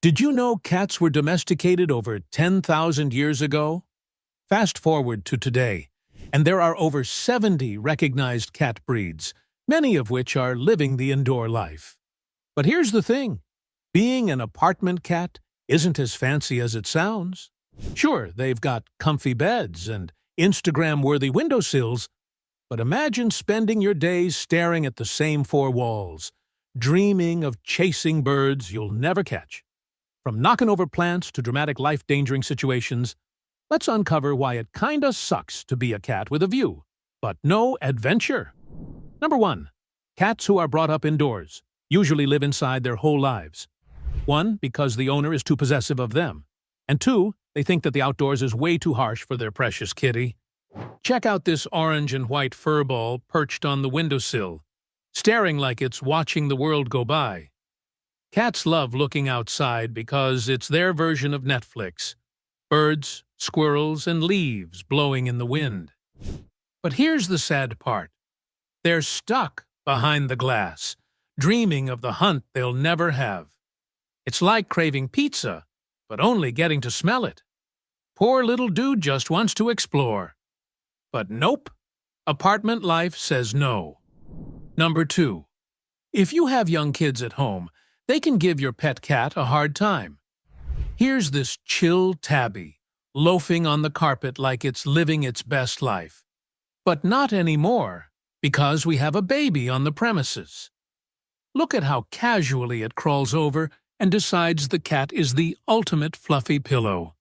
Did you know cats were domesticated over 10,000 years ago? Fast forward to today, and there are over 70 recognized cat breeds, many of which are living the indoor life. But here's the thing. Being an apartment cat isn't as fancy as it sounds. Sure, they've got comfy beds and Instagram-worthy windowsills, but imagine spending your days staring at the same four walls, dreaming of chasing birds you'll never catch. From knocking over plants to dramatic life-endangering situations, let's uncover why it kinda sucks to be a cat with a view, but no adventure. Number 1. Cats who are brought up indoors usually live inside their whole lives. 1. Because the owner is too possessive of them. And 2. They think that the outdoors is way too harsh for their precious kitty. Check out this orange and white fur ball perched on the windowsill, staring like it's watching the world go by. Cats love looking outside because it's their version of Netflix. Birds, squirrels, and leaves blowing in the wind. But here's the sad part. They're stuck behind the glass, dreaming of the hunt they'll never have. It's like craving pizza, but only getting to smell it. Poor little dude just wants to explore. But nope, apartment life says no. Number 2. If you have young kids at home, they can give your pet cat a hard time. Here's this chill tabby, loafing on the carpet like it's living its best life. But not anymore, because we have a baby on the premises. Look at how casually it crawls over and decides the cat is the ultimate fluffy pillow.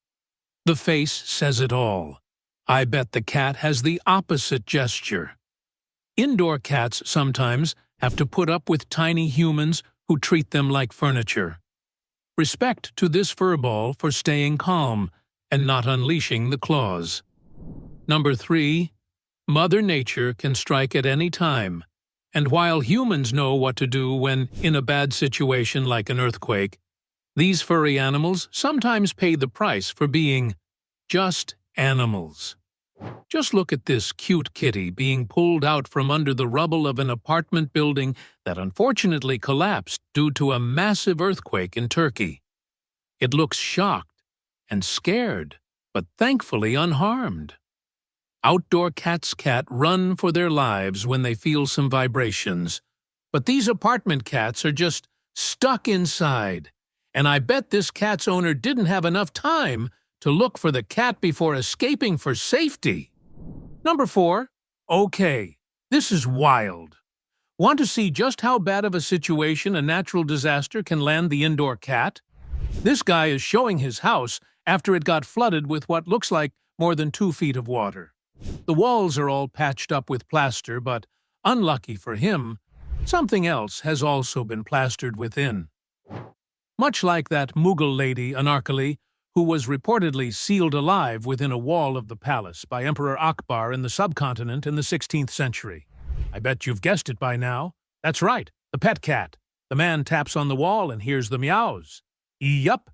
The face says it all. I bet the cat has the opposite gesture. Indoor cats sometimes have to put up with tiny humans who treat them like furniture. Respect to this furball for staying calm and not unleashing the claws. Number 3. Mother Nature can strike at any time, and while humans know what to do when in a bad situation like an earthquake, these furry animals sometimes pay the price for being just animals. Just look at this cute kitty being pulled out from under the rubble of an apartment building that unfortunately collapsed due to a massive earthquake in Turkey. It looks shocked and scared, but thankfully unharmed. Outdoor cats run for their lives when they feel some vibrations, but these apartment cats are just stuck inside, and I bet this cat's owner didn't have enough time to look for the cat before escaping for safety. Number 4. Okay, this is wild. Want to see just how bad of a situation a natural disaster can land the indoor cat? This guy is showing his house after it got flooded with what looks like more than 2 feet of water. The walls are all patched up with plaster, but unlucky for him, something else has also been plastered within. Much like that Mughal lady, Anarkali, who was reportedly sealed alive within a wall of the palace by Emperor Akbar in the subcontinent in the 16th century. I bet you've guessed it by now. That's right, the pet cat. The man taps on the wall and hears the meows. Yup.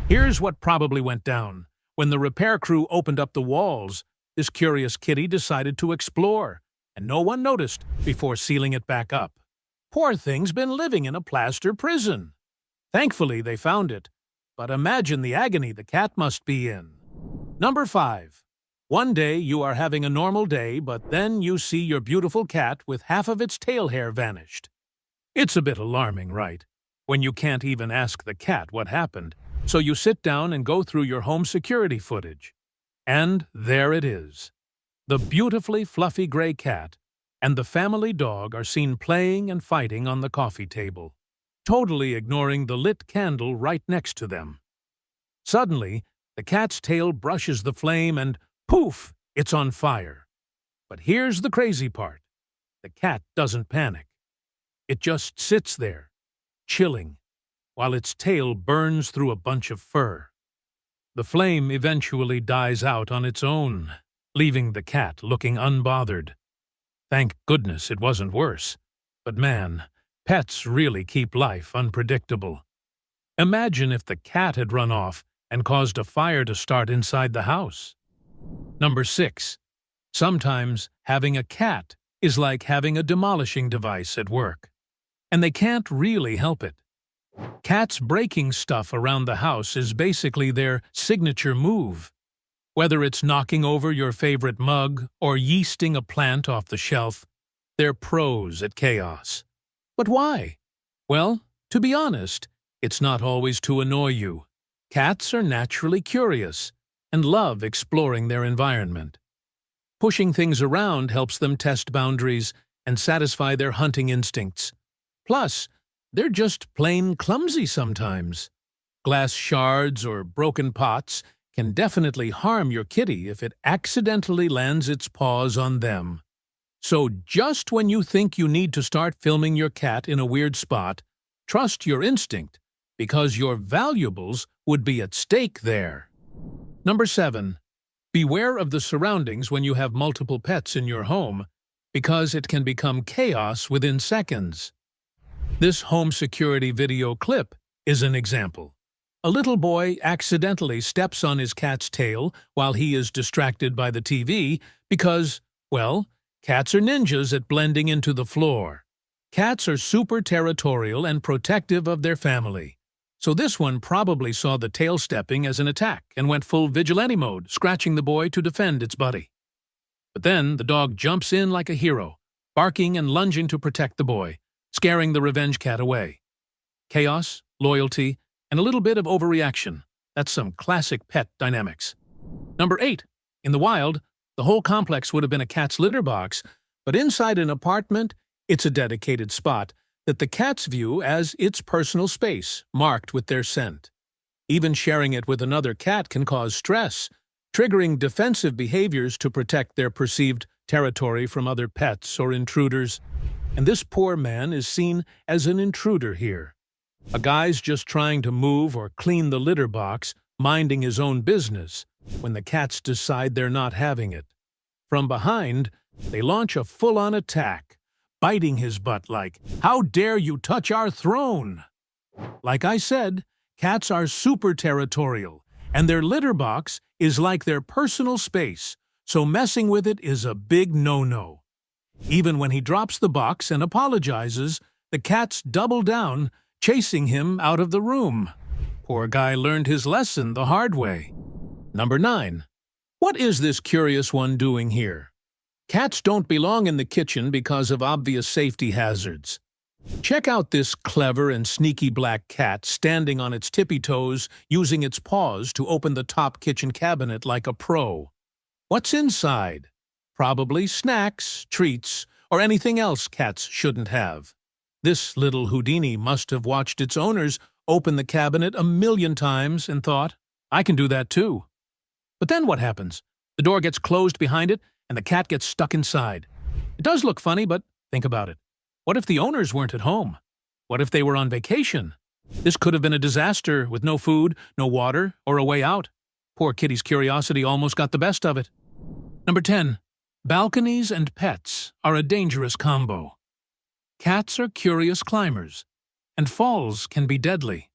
Here's what probably went down. When the repair crew opened up the walls, this curious kitty decided to explore, and no one noticed before sealing it back up. Poor thing's been living in a plaster prison. Thankfully, they found it. But imagine the agony the cat must be in. Number 5. One day you are having a normal day, but then you see your beautiful cat with half of its tail hair vanished. It's a bit alarming, right? When you can't even ask the cat what happened, so you sit down and go through your home security footage. And there it is. The beautifully fluffy gray cat and the family dog are seen playing and fighting on the coffee table, totally ignoring the lit candle right next to them. Suddenly, the cat's tail brushes the flame and poof, it's on fire. But here's the crazy part. The cat doesn't panic. It just sits there, chilling, while its tail burns through a bunch of fur. The flame eventually dies out on its own, leaving the cat looking unbothered. Thank goodness it wasn't worse. But man, pets really keep life unpredictable. Imagine if the cat had run off and caused a fire to start inside the house. Number 6. Sometimes having a cat is like having a demolishing device at work, and they can't really help it. Cats breaking stuff around the house is basically their signature move. Whether it's knocking over your favorite mug or yeasting a plant off the shelf, they're pros at chaos. But why? Well, to be honest, it's not always to annoy you. Cats are naturally curious and love exploring their environment. Pushing things around helps them test boundaries and satisfy their hunting instincts. Plus, they're just plain clumsy sometimes. Glass shards or broken pots can definitely harm your kitty if it accidentally lands its paws on them. So just when you think you need to start filming your cat in a weird spot, trust your instinct, because your valuables would be at stake there. Number 7. Beware of the surroundings when you have multiple pets in your home, because it can become chaos within seconds. This home security video clip is an example. A little boy accidentally steps on his cat's tail while he is distracted by the TV because, well, cats are ninjas at blending into the floor. Cats are super territorial and protective of their family. So this one probably saw the tail stepping as an attack and went full vigilante mode, scratching the boy to defend its buddy. But then the dog jumps in like a hero, barking and lunging to protect the boy, scaring the revenge cat away. Chaos, loyalty, and a little bit of overreaction. That's some classic pet dynamics. Number 8. In the wild, the whole complex would have been a cat's litter box, but inside an apartment, it's a dedicated spot that the cats view as its personal space, marked with their scent. Even sharing it with another cat can cause stress, triggering defensive behaviors to protect their perceived territory from other pets or intruders. And this poor man is seen as an intruder here. A guy's just trying to move or clean the litter box, minding his own business, when the cats decide they're not having it. From behind, they launch a full-on attack, biting his butt like, "How dare you touch our throne?" Like I said, cats are super territorial, and their litter box is like their personal space, so messing with it is a big no-no. Even when he drops the box and apologizes, the cats double down, chasing him out of the room. Poor guy learned his lesson the hard way. Number 9. What is this curious one doing here? Cats don't belong in the kitchen because of obvious safety hazards. Check out this clever and sneaky black cat standing on its tippy toes, using its paws to open the top kitchen cabinet like a pro. What's inside? Probably snacks, treats, or anything else cats shouldn't have. This little Houdini must have watched its owners open the cabinet a million times and thought, "I can do that too." But then what happens? The door gets closed behind it, and the cat gets stuck inside. It does look funny, but think about it. What if the owners weren't at home? What if they were on vacation? This could have been a disaster with no food, no water, or a way out. Poor kitty's curiosity almost got the best of it. Number 10. Balconies and pets are a dangerous combo. Cats are curious climbers, and falls can be deadly.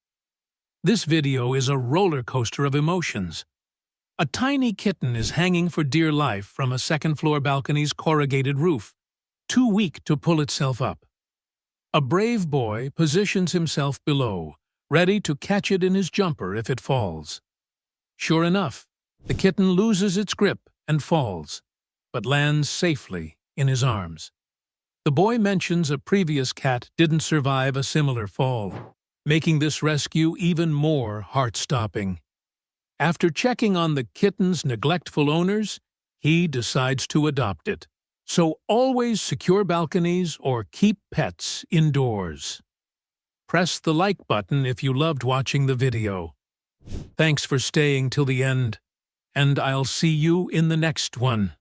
This video is a roller coaster of emotions. A tiny kitten is hanging for dear life from a second-floor balcony's corrugated roof, too weak to pull itself up. A brave boy positions himself below, ready to catch it in his jumper if it falls. Sure enough, the kitten loses its grip and falls, but lands safely in his arms. The boy mentions a previous cat didn't survive a similar fall, making this rescue even more heart-stopping. After checking on the kitten's neglectful owners, he decides to adopt it. So always secure balconies or keep pets indoors. Press the like button if you loved watching the video. Thanks for staying till the end, and I'll see you in the next one.